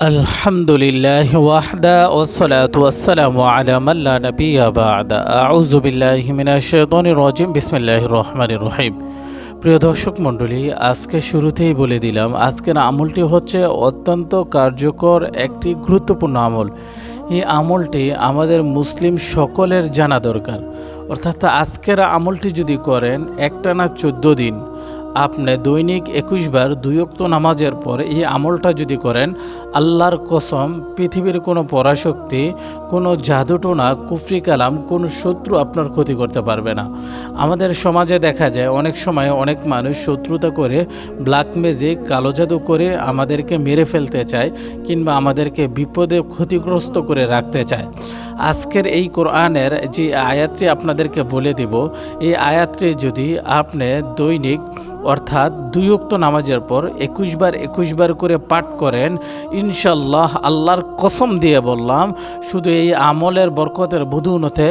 আলহামদুলিল্লাহ ওয়াহদা ওয়াসসালাতু ওয়াসসালামু আলা মান লা নাবিয়্যা বা'দা আউযু বিল্লাহি মিনাশ শাইতানির রাজিম বিসমিল্লাহির রহমানির রহিম। প্রিয় দর্শক মণ্ডলী, আজকে শুরুতেই বলে দিলাম আজকের আমলটি হচ্ছে অত্যন্ত কার্যকর একটি গুরুত্বপূর্ণ আমল। এই আমলটি আমাদের মুসলিম সকলের জানা দরকার। অর্থাৎ আজকের আমলটি যদি করেন একটানা 14 দিন, আপনি দৈনিক 21 বার 2 ওয়াক্ত নামাজের পর এই আমলটা যদি করেন, আল্লাহর কসম পৃথিবীর কোনো পরাশক্তি, কোনো জাদুটোনা, কুফরি কালাম, কোনো শত্রু আপনার ক্ষতি করতে পারবে না। আমাদের সমাজে দেখা যায় অনেক সময় অনেক মানুষ শত্রুতা করে, ব্ল্যাক ম্যাজিক, কালো জাদু করে আমাদেরকে মেরে ফেলতে চায় কিংবা আমাদেরকে বিপদে ক্ষতিগ্রস্ত করে রাখতে চায়। আজকের এই কোরআনের যে আয়াতটি আপনাদেরকে বলে দেব, এই আয়াতটি যদি আপনি দৈনিক অর্থাৎ 2 ওয়াক্ত নামাজের পর 21 বার করে পাঠ করেন, ইনশাল্লাহ আল্লাহর কসম দিয়ে বললাম, শুধু এই আমলের বরকতের বদৌলতে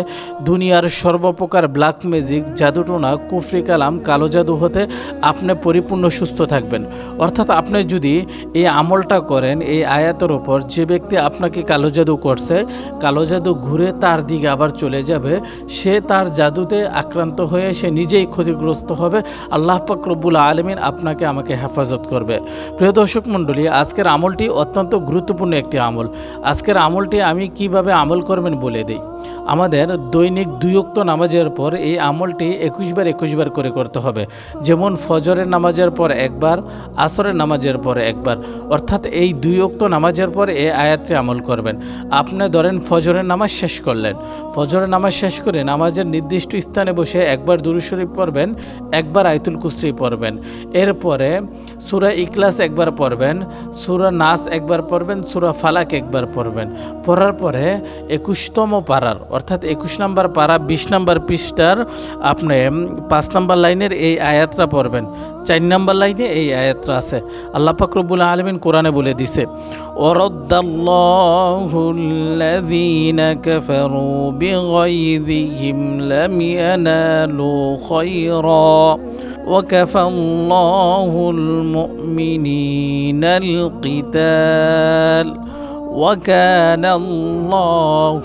দুনিয়ার সর্বপ্রকার ব্ল্যাক ম্যাজিক, জাদুটোনা, কুফরি কালাম, কালো জাদু হতে আপনি পরিপূর্ণ সুস্থ থাকবেন। অর্থাৎ আপনি যদি এই আমলটা করেন, এই আয়াতের ওপর যে ব্যক্তি আপনাকে কালো জাদু করছে, কালো জাদু ঘুরে তার দিকে আবার চলে যাবে, সে তার জাদুতে আক্রান্ত হয়ে সে নিজেই ক্ষতিগ্রস্ত হবে। আল্লাহ পাক রব্বুল আলামিন আপনাকে আমাকে হেফাজত করবে। প্রিয় দর্শক মণ্ডলী, আজকের আমলটি অত্যন্ত গুরুত্বপূর্ণ একটি আমল। আজকের আমলটি আমি কিভাবে আমল করবেন বলে দিই। আমাদের দৈনিক 2 ওয়াক্ত নামাজের পর এই আমলটি 21 বার করে করতে হবে। যেমন ফজরের নামাজের পর একবার, আসরের নামাজের পর একবার। অর্থাৎ এই 2 ওয়াক্ত নামাজের পর এই আয়াতটি আমল করবেন। আপনি ধরেন ফজরের নামাজ শেষ করলেন, ফজরের নামাজ শেষ করে নামাজের নির্দিষ্ট স্থানে বসে একবার দুরূদ শরীফ পড়বেন, একবার আয়াতুল কুরসি পড়বেন। এরপরে সূরা ইখলাস একবার পড়বেন, সূরা নাস একবার পড়বেন, সূরা ফালাক একবার পড়বেন। পড়ার পরে 21তম পারার অর্থাৎ 21 নম্বর পারা 20 নম্বর পৃষ্ঠার আপনি 5 নম্বর লাইনের এই আয়াতটা পড়বেন। 4 নম্বর লাইনে এই আয়াতটা আছে। আল্লাহ পাক রব্বুল আলামিন কোরআনে বলে দিছে, ওয়ারাদ্দাল্লাহুল্লাযীনা কাফারু বিগাইযিহিম লাম ইয়ানালু খায়রা ওয়াকাফাল্লাহুল মুমিনিনাল কিতাল وَكَانَ اللَّهُ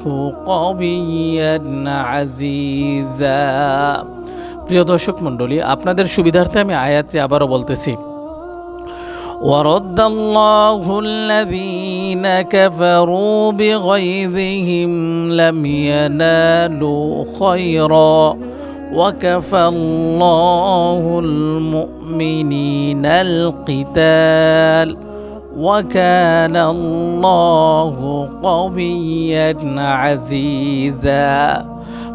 قَوِيًّا عَزِيزًا। প্রিয় দর্শক মণ্ডলী, আপনাদের সুবিধার্থে আমি আয়াতটি আবারও বলতেছি। وَرَدَّ اللَّهُ الَّذِينَ كَفَرُوا بِغَيْظِهِمْ لَمْ يَنَالُوا خَيْرًا وَكَفَى اللَّهُ الْمُؤْمِنِينَ الْقِتَالَ وَكَانَ اللَّهُ قَوِيًّا عَزِيزًا।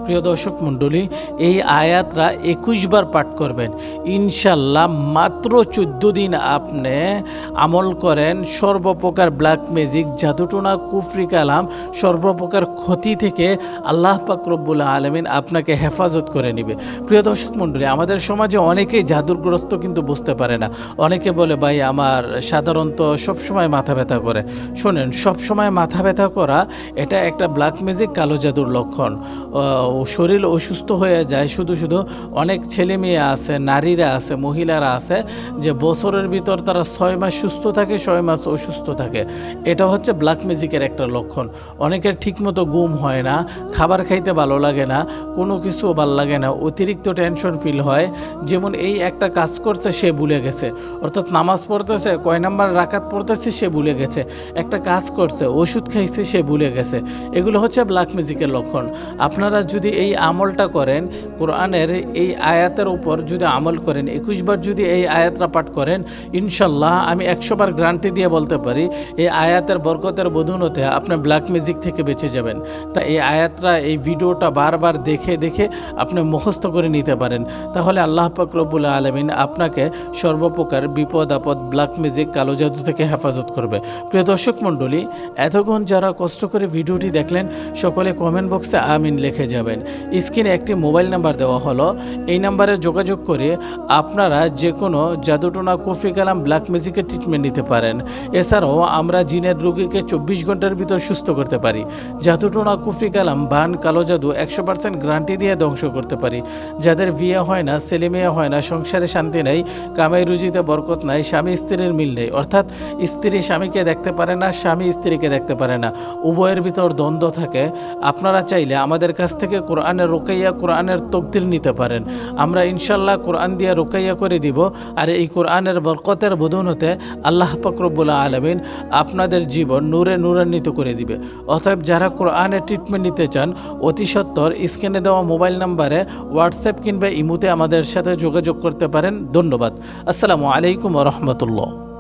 প্রিয় দর্শক মণ্ডলী, এই আয়াতরা 21 বার পাঠ করবেন। ইনশাল্লাহ মাত্র 14 দিন আপনি আমল করেন, সর্বপ্রকার ব্ল্যাক ম্যাজিক, জাদুটোনা, কুফরি কালাম, সর্বপ্রকার ক্ষতি থেকে আল্লাহ পাক রব্বুল আলামিন আপনাকে হেফাজত করে নেবে। প্রিয় দর্শক মণ্ডলী, আমাদের সমাজে অনেকেই জাদুগ্রস্ত কিন্তু বুঝতে পারে না। অনেকে বলে, ভাই আমার সাধারণত সবসময় মাথা ব্যথা করে। শোনেন, সবসময় মাথা ব্যথা করা এটা একটা ব্ল্যাক ম্যাজিক, কালো জাদুর লক্ষণ। শরীর অসুস্থ হয়ে যায়। শুধু অনেক ছেলে মেয়ে আছে, নারীরা আছে, মহিলারা আছে যে বছরের ভিতর তারা 6 মাস সুস্থ থাকে, 6 মাস অসুস্থ থাকে। এটা হচ্ছে ব্ল্যাক ম্যাজিকের একটা লক্ষণ। অনেকের ঠিকমতো ঘুম হয় না, খাবার খাইতে ভালো লাগে না, কোনো কিছু ভালো লাগে না, অতিরিক্ত টেনশন ফিল হয়। যেমন এই একটা কাজ করছে সে ভুলে গেছে, অর্থাৎ নামাজ পড়তেছে, কয় নাম্বার রাকাত পড়তেছে সে ভুলে গেছে, একটা কাজ করছে, ওষুধ খাইছে সে ভুলে গেছে। এগুলো হচ্ছে ব্ল্যাক ম্যাজিকের লক্ষণ। আপনারা যদি এই আমলটা করেন, কোরআনের এই আয়াতের উপর যদি আমল করেন, 21 বার যদি এই আয়াতটা পাঠ করেন, ইনশাল্লাহ আমি 100 বার গ্যারান্টি দিয়ে বলতে পারি এই আয়াতের বরকতের বদৌলতে আপনি ব্ল্যাক ম্যাজিক থেকে বেঁচে যাবেন। তা এই আয়াতটা, এই ভিডিওটা বারবার দেখে দেখে আপনি মুখস্থ করে নিতে পারেন। তাহলে আল্লাহ পাক রব্বুল আলামিন আপনাকে সর্বপ্রকার বিপদ আপদ, ব্ল্যাক ম্যাজিক, কালো জাদু থেকে হেফাজত করবে। প্রিয় দর্শক মণ্ডলী, এতক্ষণ যারা কষ্ট করে ভিডিওটি দেখলেন, সকলে কমেন্ট বক্সে আমিন লিখে যাবেন। পাবেন। স্ক্রিনে একটি মোবাইল নাম্বার দেওয়া হলো, এই নাম্বারে যোগাযোগ করে আপনারা যে কোনো জাদুটোনা, কুফরি কালাম, ব্ল্যাক ম্যাজিকের ট্রিটমেন্ট নিতে পারেন। এছাড়াও আমরা জিনের রোগীকে 24 ঘন্টার ভিতর সুস্থ করতে পারি। জাদুটোনা, কুফরি কালাম, বান, কালো জাদু 100% গ্যারান্টি দিয়ে ধ্বংস করতে পারি। যাদের বিয়ে হয় না, ছেলে মেয়ে হয় না, সংসারে শান্তি নেই, কামাই রুজিতে বরকত নাই, স্বামী স্ত্রীর মিল নেই, অর্থাৎ স্ত্রী স্বামীকে দেখতে পারে না, স্বামী স্ত্রীকে দেখতে পারে না, উভয়ের ভিতর দ্বন্দ্ব থাকে, আপনারা চাইলে আমাদের কাছ থেকে কোরআনের রুকাইয়া, কোরআনের তকদির নিতে পারেন। আমরা ইনশাল্লাহ কোরআন দিয়ে রুকাইয়া করে দিব। আর এই কোরআনের বরকতের বদৌলতে আল্লাহ পাক রব্বুল আলামিন আপনাদের জীবন নূরে নূরান্বিত করে দিবে। অতএব যারা কোরআনের ট্রিটমেন্ট নিতে চান, অতি সত্বর স্ক্রিনে দেওয়া মোবাইল নাম্বারে হোয়াটসঅ্যাপ কিংবা ইমুতে আমাদের সাথে যোগাযোগ করতে পারেন। ধন্যবাদ। আসসালামু আলাইকুম ওয়া রাহমাতুল্লাহ।